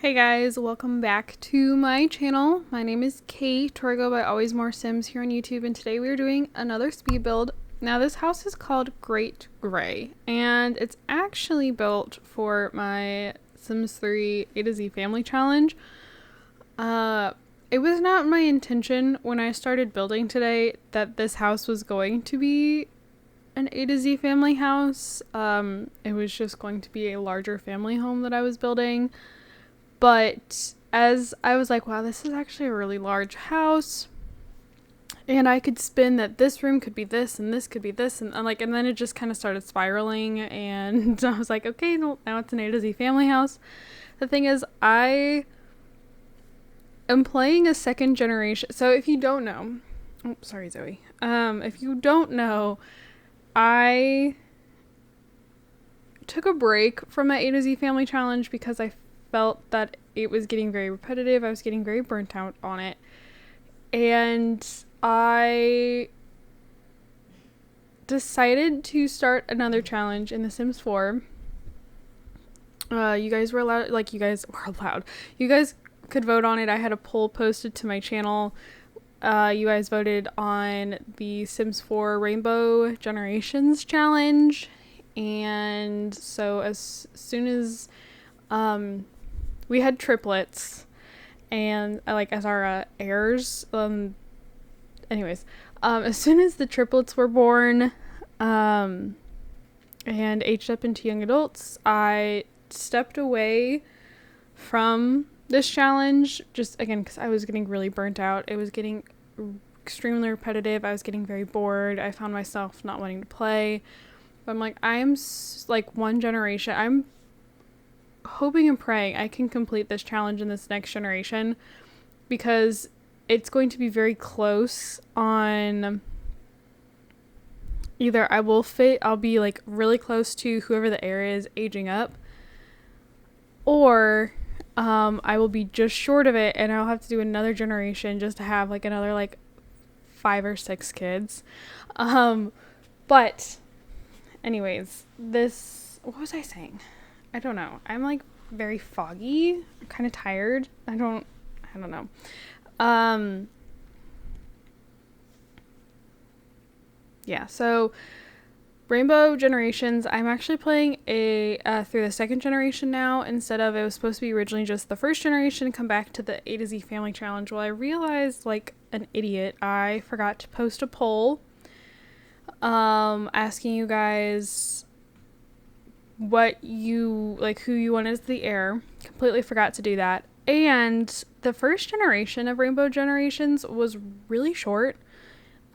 Hey guys, welcome back to my channel. My name is Kate, or I go by AlwaysMoreSims here on YouTube, and today we are doing another speed build. Now this house is called Great Gray, and it's actually built for my Sims 3 A to Z family challenge. It was not my intention when I started building today that this house was going to be an A to Z family house. It was just going to be a larger family home that I was building. But as I was like, wow, this is actually a really large house, and I could spin that this room could be this and this could be this, and then it just kind of started spiraling, and I was like, okay, now it's an A to Z family house. The thing is, I am playing a second generation. So if you don't know, oh, sorry, Zoe. If you don't know, I took a break from my A to Z family challenge because I felt that it was getting very repetitive. I was getting very burnt out on it. And I decided to start another challenge in The Sims 4. You guys were allowed, You guys could vote on it. I had a poll posted to my channel. You guys voted on the Sims 4 Rainbow Generations challenge. And so as soon as we had triplets, and as our heirs. As soon as the triplets were born, and aged up into young adults, I stepped away from this challenge, just again because I was getting really burnt out. It was getting extremely repetitive. I was getting very bored. I found myself not wanting to play. But I'm like, I am one generation. I'm hoping and praying I can complete this challenge in this next generation, because it's going to be very close on either I'll be really close to whoever the heir is aging up, or I will be just short of it and I'll have to do another generation just to have another 5 or 6 kids. But anyways, what was I saying? I don't know. I'm very foggy. I'm kind of tired. I don't know. Yeah, so Rainbow Generations, I'm actually playing through the second generation now, instead of, it was supposed to be originally just the first generation, come back to the A to Z family challenge. Well, I realized, like an idiot, I forgot to post a poll asking you guys what you who you want as the heir. Completely forgot to do that. And the first generation of Rainbow Generations was really short.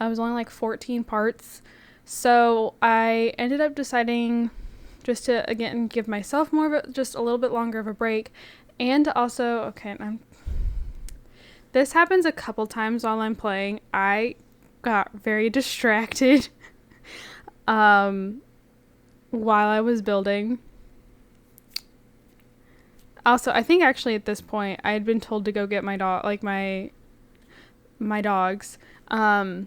It was only 14 parts. So I ended up deciding just to again give myself just a little bit longer of a break, and also this happens a couple times while I'm playing. I got very distracted while I was building. Also, I think actually at this point I had been told to go get my dog, my dogs. I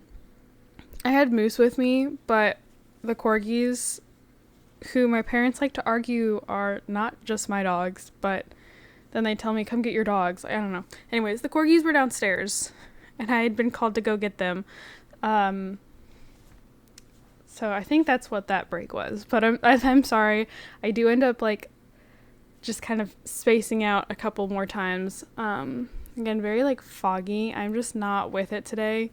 had Moose with me, but the corgis, who my parents like to argue are not just my dogs, but then they tell me, come get your dogs. I don't know. Anyways, the corgis were downstairs and I had been called to go get them. So I think that's what that break was. But I'm sorry. I do end up just kind of spacing out a couple more times. Again, very foggy. I'm just not with it today.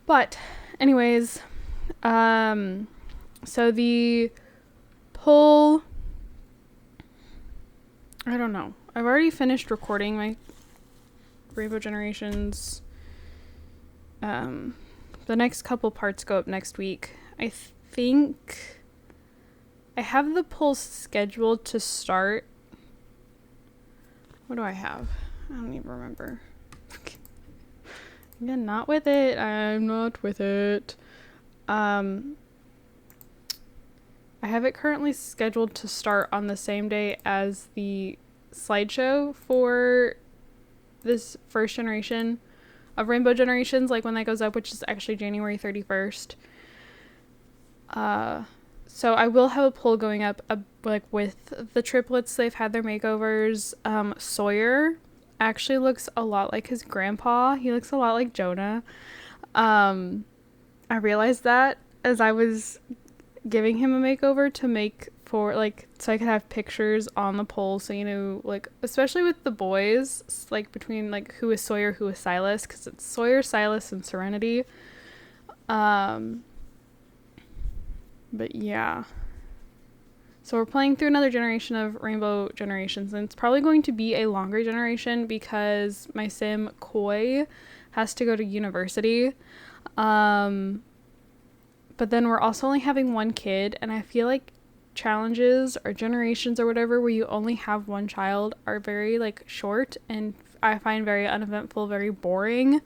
But anyways, so the poll, I don't know. I've already finished recording my Rainbow Generations. The next couple parts go up next week. I think I have the poll scheduled to start. What do I have? I don't even remember. Again, not with it. I'm not with it. I have it currently scheduled to start on the same day as the slideshow for this first generation of Rainbow Generations, when that goes up, which is actually January 31st. So I will have a poll going up like with the triplets. They've had their makeovers. Sawyer actually looks a lot like his grandpa. He looks a lot like Jonah. I realized that as I was giving him a makeover to make for like so I could have pictures on the poll, so you know, like especially with the boys, like between like who is Sawyer, who is Silas, because it's Sawyer, Silas, and Serenity. But yeah, so we're playing through another generation of Rainbow Generations, and it's probably going to be a longer generation because my sim Koi has to go to university. But then we're also only having one kid, and I feel like challenges or generations or whatever where you only have one child are very like short, and I find very uneventful, very boring.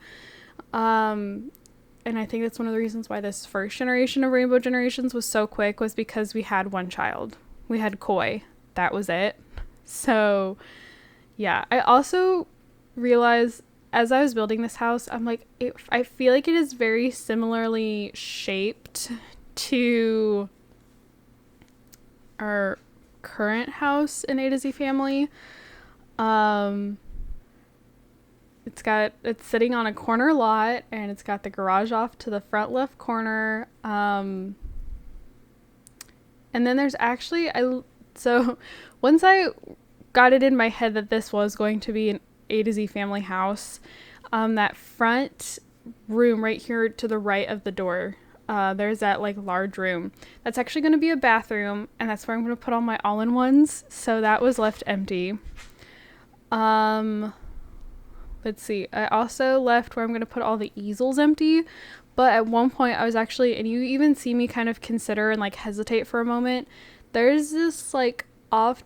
And I think that's one of the reasons why this first generation of Rainbow Generations was so quick, was because we had one child. We had Koi. That was it. So yeah, I also realized as I was building this house, I'm like, I feel like it is very similarly shaped to our current house in A to Z Family. It's sitting on a corner lot, and it's got the garage off to the front left corner. And then there's actually, so once I got it in my head that this was going to be an A to Z Family house, that front room right here to the right of the door, there's that like large room. That's actually going to be a bathroom, and that's where I'm going to put all my all-in-ones. So that was left empty. Let's see. I also left where I'm going to put all the easels empty. But at one point I was actually, and you even see me kind of consider and like hesitate for a moment, there's this like off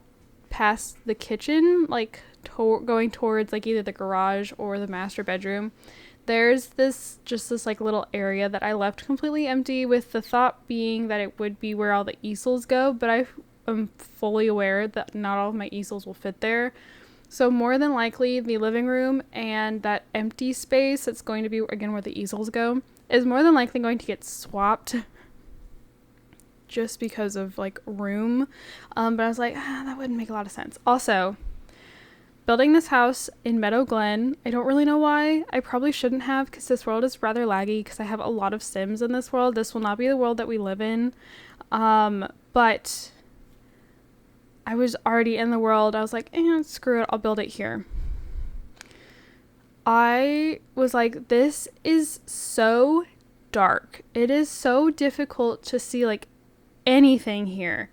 past the kitchen, like going towards like either the garage or the master bedroom. There's this like little area that I left completely empty, with the thought being that it would be where all the easels go, but I am fully aware that not all of my easels will fit there. So more than likely the living room and that empty space that's going to be again where the easels go is more than likely going to get swapped just because of like room. But I was like, that wouldn't make a lot of sense. Also, building this house in Meadow Glen, I don't really know why. I probably shouldn't have, because this world is rather laggy because I have a lot of Sims in this world. This will not be the world that we live in. But I was already in the world. I was like, screw it, I'll build it here. I was like, this is so dark. It is so difficult to see like anything here.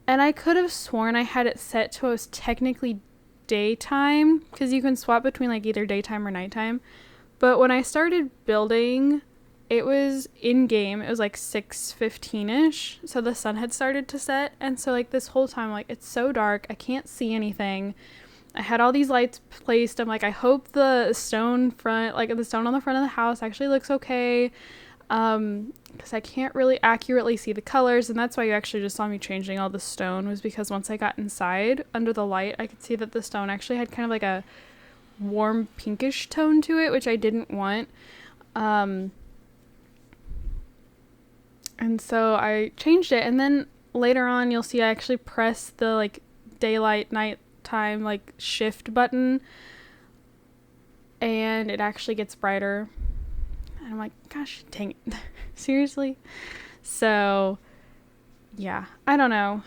And I could have sworn I had it set to it was technically daytime, because you can swap between like either daytime or nighttime. But when I started building, it was in game, it was like 6:15ish, so the sun had started to set. And so like this whole time, like, it's so dark, I can't see anything. I had all these lights placed. I'm like, I hope the stone front, like the stone on the front of the house actually looks okay, because I can't really accurately see the colors. And that's why you actually just saw me changing all the stone, was because once I got inside under the light, I could see that the stone actually had kind of like a warm pinkish tone to it, which I didn't want. And so I changed it, and then later on you'll see I actually press the like daylight nighttime like shift button, and it actually gets brighter. And I'm like, gosh dang it. Seriously? So yeah, I don't know.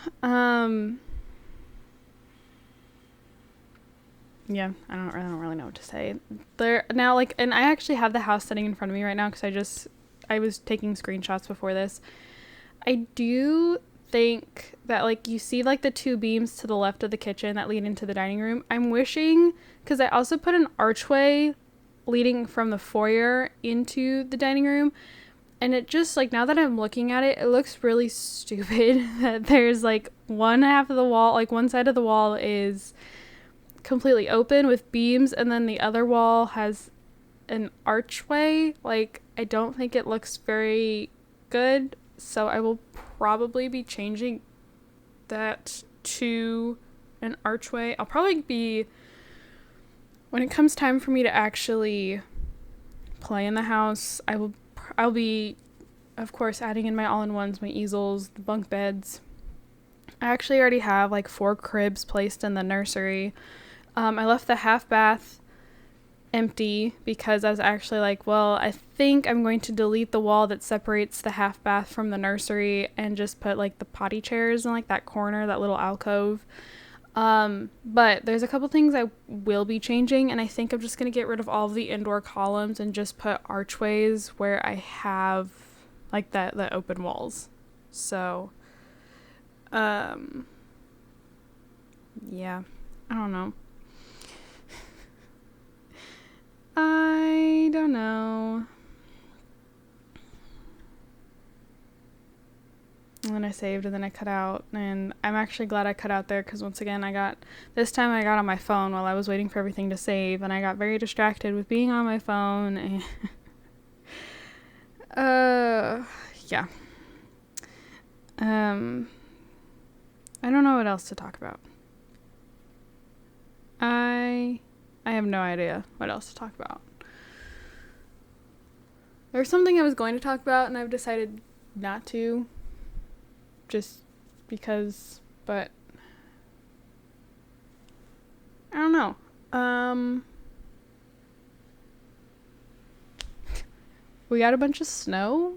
Yeah, I don't really know what to say. There now, like, and I actually have the house sitting in front of me right now because I was taking screenshots before this. I do think that, like, you see, like, the two beams to the left of the kitchen that lead into the dining room. I'm wishing, because I also put an archway leading from the foyer into the dining room. And it just, like, now that I'm looking at it, it looks really stupid that there's, like, one half of the wall, like, one side of the wall is completely open with beams, and then the other wall has an archway. Like, I don't think it looks very good, so I will probably be changing that to an archway. I'll probably be, when it comes time for me to actually play in the house, I'll be of course, adding in my all-in-ones, my easels, the bunk beds. I actually already have like 4 cribs placed in the nursery. I left the half bath empty because I was actually like, well, I think I'm going to delete the wall that separates the half bath from the nursery and just put like the potty chairs in like that corner, that little alcove. But there's a couple things I will be changing, and I think I'm just going to get rid of all of the indoor columns and just put archways where I have like the open walls. So, yeah, I don't know. I don't know. And then I saved, and then I cut out, and I'm actually glad I cut out there because once again this time I got on my phone while I was waiting for everything to save, and I got very distracted with being on my phone, and yeah. I don't know what else to talk about. I have no idea what else to talk about. There's something I was going to talk about, and I've decided not to. Just because, but I don't know. We got a bunch of snow.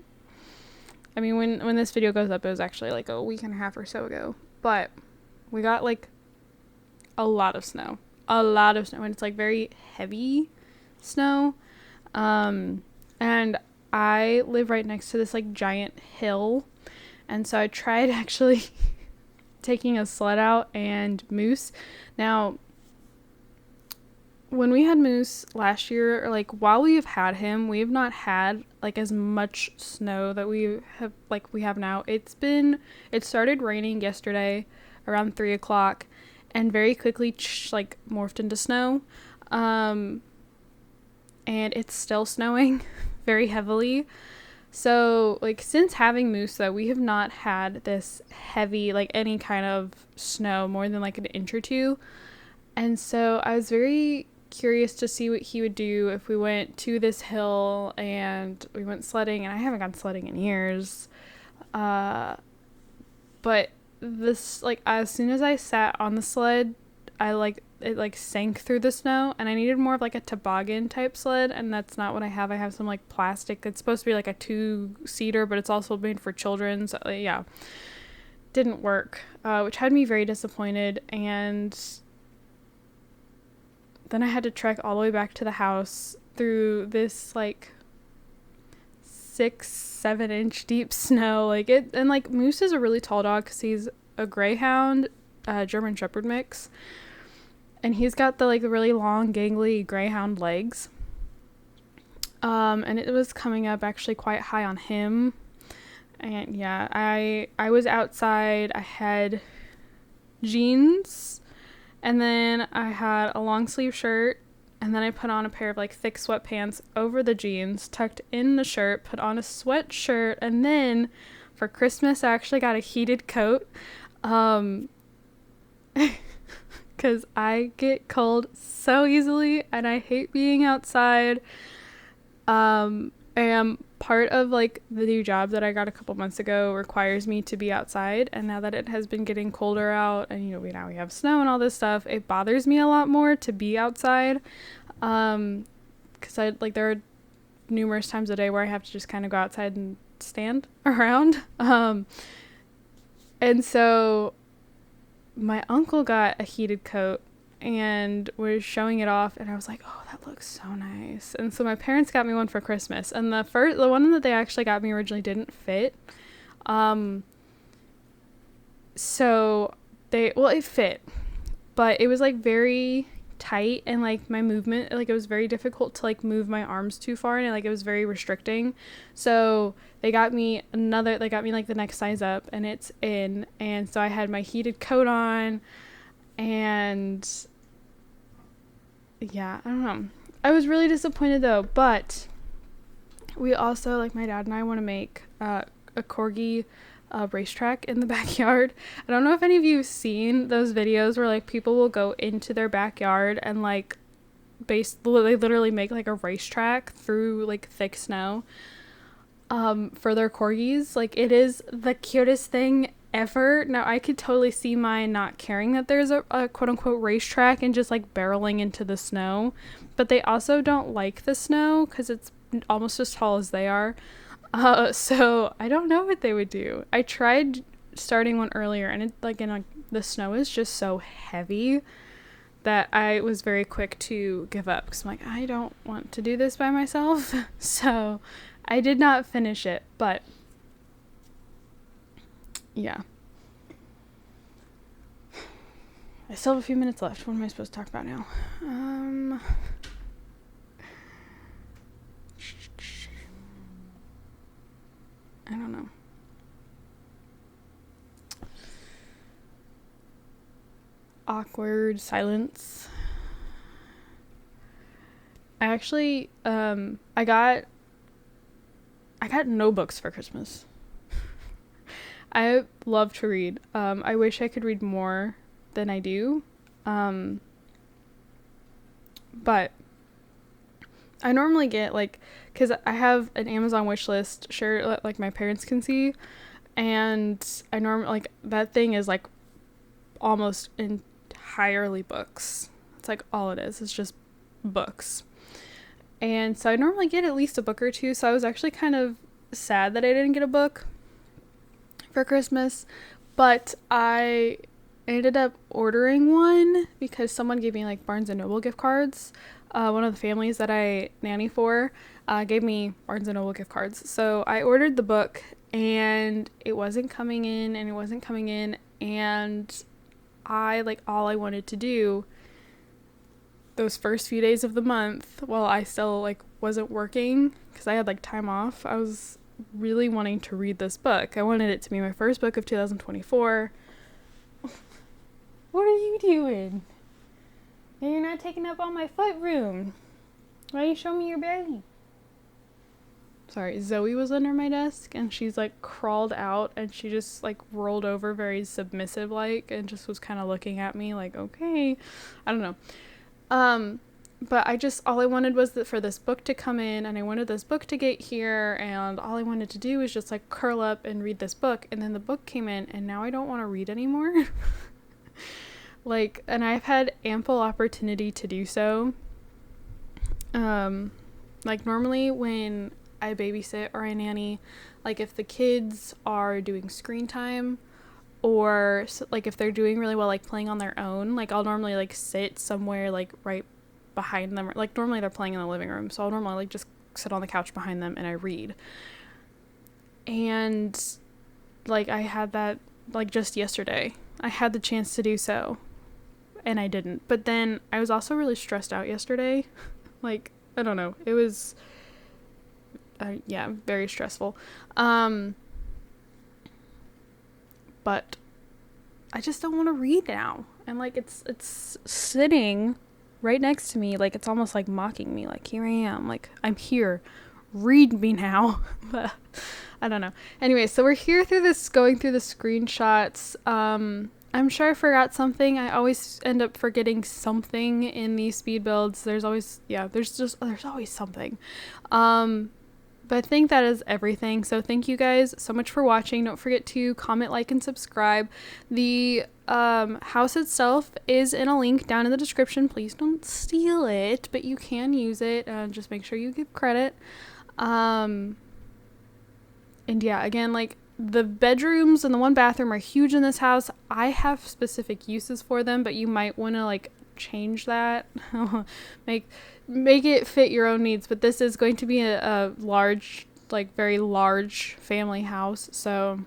I mean, when this video goes up, it was actually like a week and a half or so ago. But we got like a lot of snow. And it's like very heavy snow. And I live right next to this like giant hill. And so I tried actually taking a sled out and moose. Now, when we had moose last year, or like while we have had him, we have not had like as much snow that we have now. It started raining yesterday around 3:00 and very quickly morphed into snow. And it's still snowing very heavily. So, like, since having moose, though, we have not had this heavy, like, any kind of snow more than, like, an inch or two. And so I was very curious to see what he would do if we went to this hill and we went sledding. And I haven't gone sledding in years. But this, like, as soon as I sat on the sled, it sank through the snow, and I needed more of like a toboggan type sled, and that's not what I have. I have some like plastic. It's supposed to be like a 2-seater, but it's also made for children. So yeah, didn't work, which had me very disappointed. And then I had to trek all the way back to the house through this like 6-7 inch deep snow. And like Moose is a really tall dog because he's a greyhound, German Shepherd mix. And he's got the like really long, gangly greyhound legs. And it was coming up actually quite high on him. And yeah, I was outside. I had jeans, and then I had a long sleeve shirt, and then I put on a pair of like thick sweatpants over the jeans, tucked in the shirt, put on a sweatshirt, and then for Christmas I actually got a heated coat. Because I get cold so easily, and I hate being outside. And part of like the new job that I got a couple months ago requires me to be outside, and now that it has been getting colder out, and now we have snow and all this stuff, it bothers me a lot more to be outside. Because there are numerous times a day where I have to just kind of go outside and stand around. And so my uncle got a heated coat and was showing it off, and I was like, oh, that looks so nice. And so my parents got me one for Christmas, and the one that they actually got me originally didn't fit. So it fit, but it was like very tight, and like my movement, like it was very difficult to like move my arms too far, and like it was very restricting. So they got me like the next size up, and it's in. And so I had my heated coat on, and yeah, I don't know. I was really disappointed though, but we also, like, my dad and I want to make a corgi racetrack in the backyard. I don't know if any of you have seen those videos where like people will go into their backyard and like they literally make like a racetrack through like thick snow. for their corgis. Like, it is the cutest thing ever. Now, I could totally see mine not caring that there's a quote unquote racetrack and just like barreling into the snow, but they also don't like the snow because it's almost as tall as they are. So I don't know what they would do. I tried starting one earlier, and the snow is just so heavy that I was very quick to give up because I'm like, I don't want to do this by myself. So I did not finish it, but yeah. I still have a few minutes left. What am I supposed to talk about now? I don't know. Awkward silence. I actually, I got no books for Christmas. I love to read. I wish I could read more than I do. But I normally get because I have an Amazon wish list, sure, like my parents can see, and I normally that thing is like almost entirely books. It's like all it is. It's just books. And so I normally get at least a book or two. So I was actually kind of sad that I didn't get a book for Christmas, but I ended up ordering one because someone gave me like Barnes & Noble gift cards. One of the families that I nanny for gave me Barnes & Noble gift cards. So I ordered the book, and it wasn't coming in, and all I wanted to do those first few days of the month while I still wasn't working because I had time off, I was really wanting to read this book. I wanted it to be my first book of 2024. What are you doing? You're not taking up all my foot room. Why don't you show me your belly? Sorry, Zoe was under my desk, and she's crawled out, and she just rolled over very submissive and just was kind of looking at me okay. I don't know. But all I wanted was for this book to come in, and I wanted this book to get here, and all I wanted to do was just curl up and read this book, and then the book came in, and now I don't want to read anymore. And I've had ample opportunity to do so. Normally when I babysit or I nanny, if the kids are doing screen time, or if they're doing really well playing on their own, I'll normally sit somewhere right behind them. Normally they're playing in the living room, so I'll normally just sit on the couch behind them and I read. And I had that just yesterday. I had the chance to do so, and I didn't. But then I was also really stressed out yesterday. I don't know. It was very stressful. But I just don't want to read now. And it's sitting right next to me. It's almost mocking me. Here I am. I'm here. Read me now. But I don't know. Anyway, so we're here going through the screenshots. I'm sure I forgot something. I always end up forgetting something in these speed builds. There's always something. But I think that is everything. So thank you guys so much for watching. Don't forget to comment, like, and subscribe. The house itself is in a link down in the description. Please don't steal it, but you can use it. Just make sure you give credit. And yeah, again, the bedrooms and the one bathroom are huge in this house. I have specific uses for them, but you might want to change that. make it fit your own needs. But this is going to be a large, very large family house. So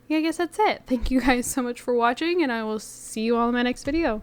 yeah, I guess that's it. Thank you guys so much for watching, and I will see you all in my next video.